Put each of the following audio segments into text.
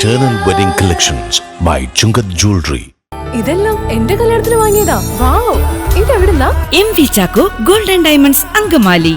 Eternal Wedding Collections by Chungat Jewelry. ഇതെല്ലാം എന്റെ കല്യാണത്തിന് വാങ്ങിയതാ. വാവ്, ഇതെവിടുന്നാ? MV Chacko golden diamonds Angamaly.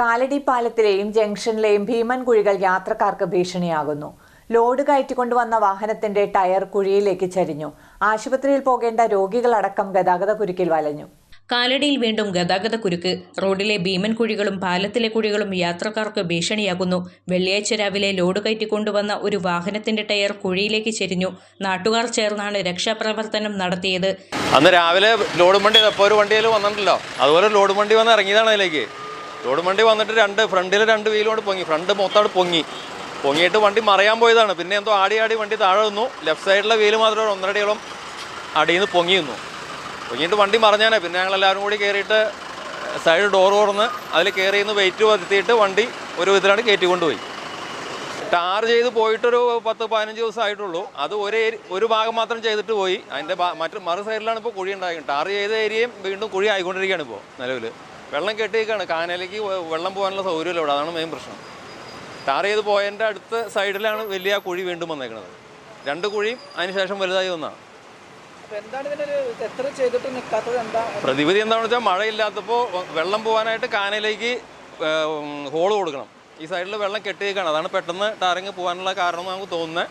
Kalady പാലത്തിലെയും ജംഗ്ഷനിലെയും ഭീമൻ കുഴികൾ യാത്രക്കാർക്ക് ഭീഷണിയാകുന്നു. ലോഡ് കയറ്റിക്കൊണ്ടുവന്ന വാഹനത്തിന്റെ ടയർ കുഴിയിലേക്ക് ചരിഞ്ഞു. ആശുപത്രിയിൽ പോകേണ്ട രോഗികളടക്കം ഗതാഗത കുരുക്കിൽ വലഞ്ഞു. കാലടിയിൽ വീണ്ടും ഗതാഗത കുരുക്ക്. റോഡിലെ ഭീമൻ കുഴികളും പാലത്തിലെ കുഴികളും യാത്രക്കാർക്ക് ഭീഷണിയാകുന്നു. വെള്ളിയാഴ്ച രാവിലെ ലോഡ് കയറ്റിക്കൊണ്ടുവന്ന ഒരു വാഹനത്തിന്റെ ടയർ കുഴിയിലേക്ക് ചെരിഞ്ഞു. നാട്ടുകാർ ചേർന്നാണ് രക്ഷാപ്രവർത്തനം നടത്തിയത്. അന്ന് രാവിലെ ലോഡ് വണ്ടി ഇപ്പോൾ ഒരു വണ്ടിയിൽ വന്നിട്ടുണ്ടല്ലോ, അതുപോലെ ലോഡ് വണ്ടി വന്ന് ഇറങ്ങിയതാണ് അതിലേക്ക്. ലോഡ് വണ്ടി വന്നിട്ട് ഫ്രണ്ടിൽ രണ്ട് വീലോട് പൊങ്ങി, ഫ്രണ്ട് മൊത്തം പൊങ്ങിയിട്ട് വണ്ടി മറയാൻ പോയതാണ്. പിന്നെ എന്തോ ആടി വണ്ടി താഴെ നിന്നു. ലെഫ്റ്റ് സൈഡിലെ വീല് മാത്രം 1.5 അടിയോളം അടിയിൽ നിന്ന് പൊങ്ങിയിട്ട് വണ്ടി മറിഞ്ഞാനേ. പിന്നെ ഞങ്ങളെല്ലാവരും കൂടി കയറിയിട്ട് സൈഡ് ഡോർ തുറന്ന് അതിൽ കയറി നിന്ന് വെയിറ്റ് വരുത്തിയിട്ട് വണ്ടി ഒരു വിധത്തിലാണ് കയറ്റിക്കൊണ്ടുപോയി. ടാർ ചെയ്ത് പോയിട്ടൊരു 10-15 ദിവസം ആയിട്ടുള്ളൂ. അത് ഒരു ഭാഗം മാത്രം ചെയ്തിട്ട് പോയി. അതിൻ്റെ മറു സൈഡിലാണ് ഇപ്പോൾ കുഴി ഉണ്ടായിരിക്കുന്നത്. ടാർ ചെയ്ത ഏരിയയും വീണ്ടും കുഴി ആയിക്കൊണ്ടിരിക്കുകയാണ്. ഇപ്പോൾ നിലവിൽ വെള്ളം കെട്ടിയിരിക്കുകയാണ്. കാനയിലേക്ക് വെള്ളം പോകാനുള്ള സൗകര്യമില്ല ഇവിടെ. അതാണ് മെയിൻ പ്രശ്നം. ടാർ ചെയ്ത് പോയതിൻ്റെ അടുത്ത സൈഡിലാണ് വലിയ കുഴി വീണ്ടും വന്നേക്കുന്നത്. 2 കുഴിയും അതിനുശേഷം വലുതായി വന്നതാണ്. പ്രതിവിധി എന്താണെന്ന് വെച്ചാൽ മഴയില്ലാത്തപ്പോൾ വെള്ളം പോകാനായിട്ട് കാനയിലേക്ക് ഹോള് കൊടുക്കണം. ഈ സൈഡിൽ വെള്ളം കെട്ടിയേക്കാണ്. അതാണ് പെട്ടെന്ന് ടാറിങ് പോകാനുള്ള കാരണം നമുക്ക് തോന്നുന്നത്.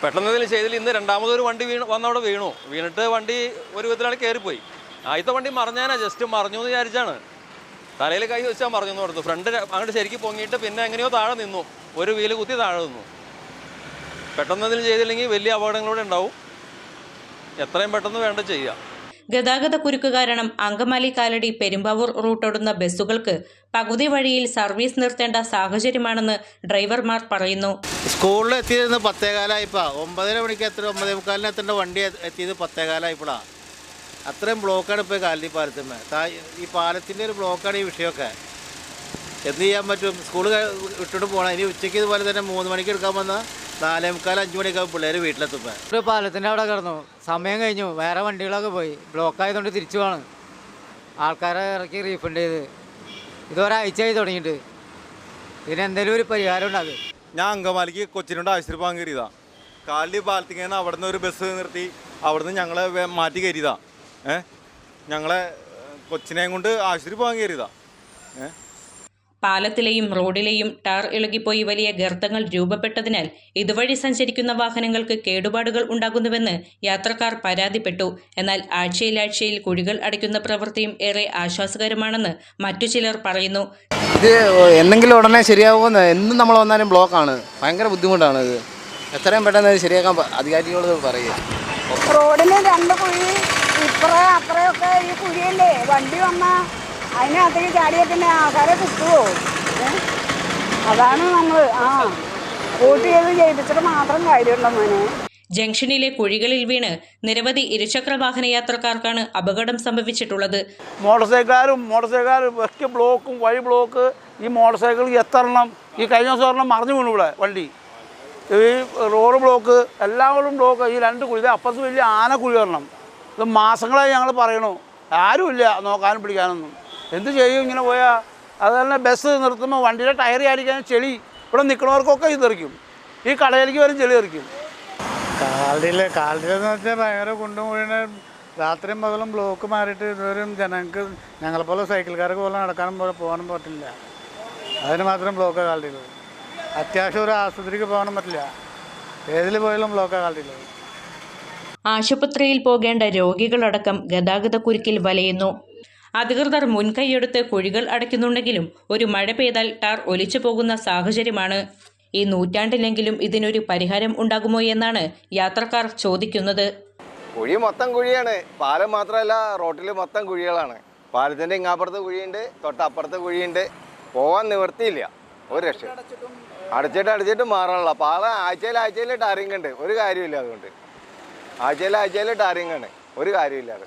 പെട്ടെന്ന് ഇതിൽ ചെയ്തിൽ ഇന്ന് രണ്ടാമതൊരു വണ്ടി വന്നവിടെ വീണിട്ട് വണ്ടി ഒരു വിധത്തിലാണ് കയറിപ്പോയി. ആദ്യത്തെ വണ്ടി മറിഞ്ഞാനാ, ജസ്റ്റ് മറിഞ്ഞു എന്ന് വിചാരിച്ചാണ്. തലയിൽ കൈ വെച്ചാൽ മറിഞ്ഞു എന്ന് പറഞ്ഞു. ഫ്രണ്ട് അങ്ങോട്ട് ശരിക്കും പൊങ്ങിയിട്ട് പിന്നെ എങ്ങനെയോ താഴെ നിന്നു. ഒരു വീല് കുത്തി താഴെ നിന്നു. പെട്ടെന്ന് ഇതിൽ ചെയ്തില്ലെങ്കിൽ വലിയ അപകടങ്ങളൂടെ ഉണ്ടാവും. എത്രയും പെട്ടെന്ന് വേണ്ട ചെയ്യുക. ഗതാഗത കുരുക്ക് കാരണം അങ്കമാലി കാലടി പെരുമ്പാവൂർ റൂട്ടോടുന്ന ബസ്സുകൾക്ക് പകുതി വഴിയിൽ സർവീസ് നിർത്തേണ്ട സാഹചര്യമാണെന്ന് ഡ്രൈവർമാർ പറയുന്നു. സ്കൂളിൽ എത്തിയത് 10:15 9:30 മണിക്ക് 9:45 എത്തേണ്ട വണ്ടി എത്തിയത് 10:15. അത്രയും ബ്ലോക്കാണ് ഇപ്പോൾ കാലടി പാലത്തിന്മേ. ഈ പാലത്തിൻ്റെ ഒരു ബ്ലോക്കാണ് ഈ വിഷയമൊക്കെ. എന്ത് ചെയ്യാൻ പറ്റും? സ്കൂൾ വിട്ടിട്ട് പോകണം. ഇനി ഉച്ചയ്ക്ക് ഇതുപോലെ തന്നെ 3 മണിക്ക് എടുക്കാൻ വന്നാൽ 4:45 5 മണിയൊക്കെ പിള്ളേർ വീട്ടിലെത്തുമ്പോൾ ഒരു പാലത്തിൻ്റെ അവിടെ കിടന്നു. സമയം കഴിഞ്ഞു. വേറെ വണ്ടികളൊക്കെ പോയി. ബ്ലോക്കായതുകൊണ്ട് തിരിച്ചു പോകണം. ആൾക്കാരെ ഇറക്കി റീഫണ്ട് ചെയ്ത് ഇതൊരാഴ്ചയായി തുടങ്ങിയിട്ട്. ഇതിനെന്തെങ്കിലും ഒരു പരിഹാരം ഉണ്ടാകും. ഞാൻ അങ്കമാലിക്ക് കൊച്ചിനോട് ആശുപത്രി പോകാൻ കയറിയതാണ്. കാലടി പാലത്തിങ്ങനെ അവിടെ നിന്ന് ഒരു ബസ് നിർത്തി അവിടുന്ന് ഞങ്ങളെ മാറ്റി കയറിയതാണ്. ഞങ്ങളെ കൊച്ചിനെയും കൊണ്ട് ആശുപത്രി പോകാൻ കയറിയതാണ്. പാലത്തിലെയും റോഡിലെയും ടാർ ഇളകിപ്പോയി വലിയ ഗർത്തങ്ങൾ രൂപപ്പെട്ടതിനാൽ ഇതുവഴി സഞ്ചരിക്കുന്ന വാഹനങ്ങൾക്ക് കേടുപാടുകൾ ഉണ്ടാകുന്നുവെന്ന് യാത്രക്കാർ പരാതിപ്പെട്ടു. എന്നാൽ ആഴ്ചയിൽ കുഴികൾ അടയ്ക്കുന്ന പ്രവൃത്തിയും ഏറെ ആശ്വാസകരമാണെന്ന് മറ്റു ചിലർ പറയുന്നു. ഇത് എന്തെങ്കിലും ഉടനെ ശരിയാകുമെന്ന് എന്നും നമ്മൾ വന്നാലും ബ്ലോക്കാണ്. ഭയങ്കര ബുദ്ധിമുട്ടാണ്. ഇത് എത്രയും പെട്ടെന്ന് ശരിയാക്കാൻ അധികാരികളോട് പറയുക. റോഡിന് 2 കുഴി ഇപ്പറേ അപ്പറയൊക്കെ ഈ കുഴിയല്ലേ. വണ്ടി വന്നാൽ അതിനകത്തേക്ക് ചാടിയ പിന്നെ ആൾക്കാരെ കിട്ടുമോ? അതാണ് നമ്മൾ വോട്ട് ചെയ്ത് ജയിപ്പിച്ചിട്ട് മാത്രം കാര്യമുണ്ടോ മോനെ. ജംഗ്ഷനിലെ കുഴികളിൽ വീണ് നിരവധി ഇരുചക്ര വാഹന യാത്രക്കാർക്കാണ് അപകടം സംഭവിച്ചിട്ടുള്ളത്. മോട്ടോർ സൈക്കിളും ഒക്കെ ബ്ലോക്കും വഴി ബ്ലോക്ക്. ഈ മോട്ടോർ സൈക്കിൾ എത്തണം. ഈ കഴിഞ്ഞ ദിവസം മറിഞ്ഞു വീണു ഇവിടെ വണ്ടി. ഈ റോഡ് ബ്ലോക്ക്, എല്ലാവരും ബ്ലോക്ക്. ഈ 2 കുഴി, അപ്പുറത്ത് വലിയ ആനക്കുഴി വരണം. ഇത് മാസങ്ങളായി ഞങ്ങൾ പറയണു. ആരുമില്ല നോക്കാനും പിടിക്കാനൊന്നും. എന്ത് ചെയ്യും ഇങ്ങനെ പോയാൽ? അത് തന്നെ ബസ് നിർത്തുമ്പോൾ വണ്ടിയുടെ ടയർ ആയിരിക്കാൻ ചെളി ഇവിടെ നിൽക്കുന്നവർക്കൊക്കെ ഇത് തെറിക്കും. ഈ കടയിലേക്ക് വരും ചെളി തെറിക്കും. കാലടിയിലെന്ന് വെച്ചാൽ ഭയങ്കര കുണ്ടും കുഴിയുടെ രാത്രിയും പകലും ബ്ലോക്ക് മാറിയിട്ട് ഇതുവരും ജനങ്ങൾക്ക് ഞങ്ങളെപ്പോലെ സൈക്കിൾക്കാർക്ക് പോലെ നടക്കാനും പോകാനും പറ്റില്ല. അതിന് മാത്രം ബ്ലോക്കാണ് കാലടിയിൽ. അത്യാവശ്യം ഒരു ആശുപത്രിക്ക് പോകാനും പറ്റില്ല. ഏതിൽ പോയാലും ബ്ലോക്കാണ് കാലടിയിൽ. ആശുപത്രിയിൽ പോകേണ്ട രോഗികളടക്കം ഗതാഗത കുരുക്കിൽ വലയുന്നു. അധികൃതർ മുൻകൈയെടുത്ത് കുഴികൾ അടയ്ക്കുന്നുണ്ടെങ്കിലും ഒരു മഴ പെയ്താൽ ടാർ ഒലിച്ചു പോകുന്ന സാഹചര്യമാണ്. ഈ നൂറ്റാണ്ടിലെങ്കിലും ഇതിനൊരു പരിഹാരം ഉണ്ടാകുമോ എന്നാണ് യാത്രക്കാർ ചോദിക്കുന്നത്. കുഴി മൊത്തം കുഴിയാണ്. പാലം മാത്രമല്ല, റോട്ടിൽ മൊത്തം കുഴികളാണ്. പാലത്തിൻ്റെ ഇങ്ങാപ്പുറത്ത് കുഴിയുണ്ട്, തൊട്ടപ്പുറത്ത് കുഴിയുണ്ട്. പോകാൻ നിവൃത്തിയില്ല. ഒരു രക്ഷ അടച്ചിട്ട് മാറാനുള്ള പാലം ആഴ്ചയിൽ ടാറിങ് ഉണ്ട്. ഒരു കാര്യമില്ല. അതുകൊണ്ട് ആഴ്ചയിൽ ടാറിങ് ആണ്. ഒരു കാര്യമില്ല. അത്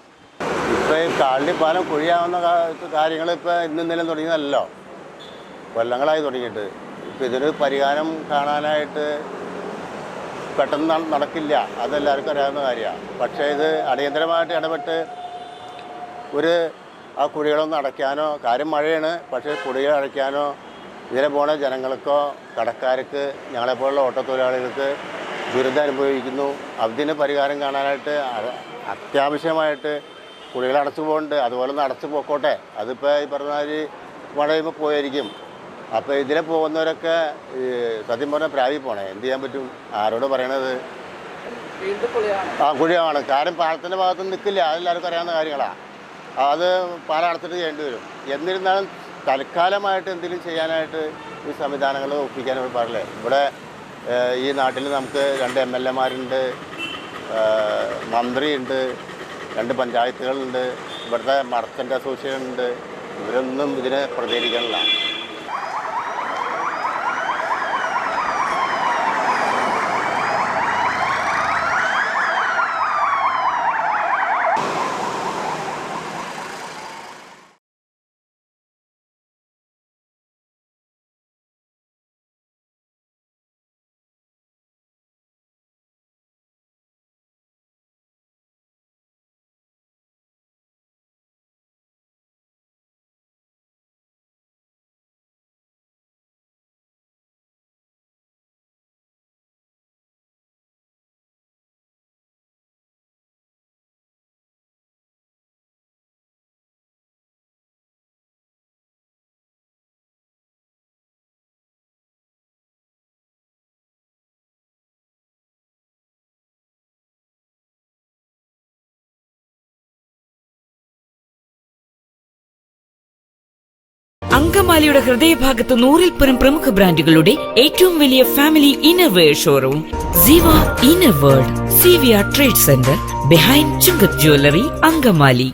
ഇപ്പോൾ ഈ കാലടി പാലം കുഴിയാവുന്ന കാര്യങ്ങൾ ഇപ്പോൾ ഇന്നലെ തുടങ്ങിയതല്ലോ, കൊല്ലങ്ങളായി തുടങ്ങിയിട്ട്. ഇപ്പം ഇതിന് പരിഹാരം കാണാനായിട്ട് പെട്ടെന്ന് നടക്കില്ല. അതെല്ലാവർക്കും അറിയാവുന്ന കാര്യമാണ്. പക്ഷേ ഇത് അടിയന്തരമായിട്ട് ഇടപെട്ട് ആ കുഴികളൊന്ന് അടയ്ക്കാനോ, കാര്യം മഴയാണ്, പക്ഷേ കുഴികൾ അടയ്ക്കാനോ ഇതിലെ പോണ ജനങ്ങൾക്കോ കടക്കാർക്ക് ഞങ്ങളെപ്പോലുള്ള ഓട്ടത്തൊഴിലാളികൾക്ക് ദുരിതം അനുഭവിക്കുന്നു. അതിന് പരിഹാരം കാണാനായിട്ട് അത്യാവശ്യമായിട്ട് കുഴികൾ അടച്ചു പോകുന്നുണ്ട്. അതുപോലെ ഒന്ന് അടച്ചു പോക്കോട്ടെ. അതിപ്പോൾ ഈ പറഞ്ഞ മാതിരി മഴ ചെയ്യുമ്പോൾ പോയിരിക്കും. അപ്പോൾ ഇതിലെ പോകുന്നവരൊക്കെ സത്യം പറഞ്ഞാൽ പ്രാവി പോണേ. എന്ത് ചെയ്യാൻ പറ്റും? ആരോട് പറയണത്? കുഴിയാണ്. കാര്യം പാലത്തിൻ്റെ ഭാഗത്തൊന്നും നിൽക്കില്ല. അതെല്ലാവർക്കും അറിയാവുന്ന കാര്യങ്ങളാണ്. അത് പാലം അടച്ചിട്ട് ചെയ്യേണ്ടി വരും. എന്നിരുന്നാലും തൽക്കാലമായിട്ട് എന്തെങ്കിലും ചെയ്യാനായിട്ട് ഈ സംവിധാനങ്ങൾ ഒപ്പിക്കാൻ പാടില്ലേ? ഇവിടെ ഈ നാട്ടിൽ നമുക്ക് 2 MLA-മാരുണ്ട്, മന്ത്രിയുണ്ട്, 2 പഞ്ചായത്തുകളുണ്ട്, ഇവിടുത്തെ മർച്ചൻ്റ് അസോസിയേഷൻ ഉണ്ട്. ഇവരൊന്നും ഇതിനെ പ്രതികരിക്കാനില്ല. അങ്കമാലിയുടെ ഹൃദയഭാഗത്ത് 100-ൽ-പരം പ്രമുഖ ബ്രാൻഡുകളുടെ ഏറ്റവും വലിയ ഫാമിലി ഇന്നർവെയർ ഷോറൂം ജീവ inner world, CVR trade centre, behind Chungath jewellery, Angamaly.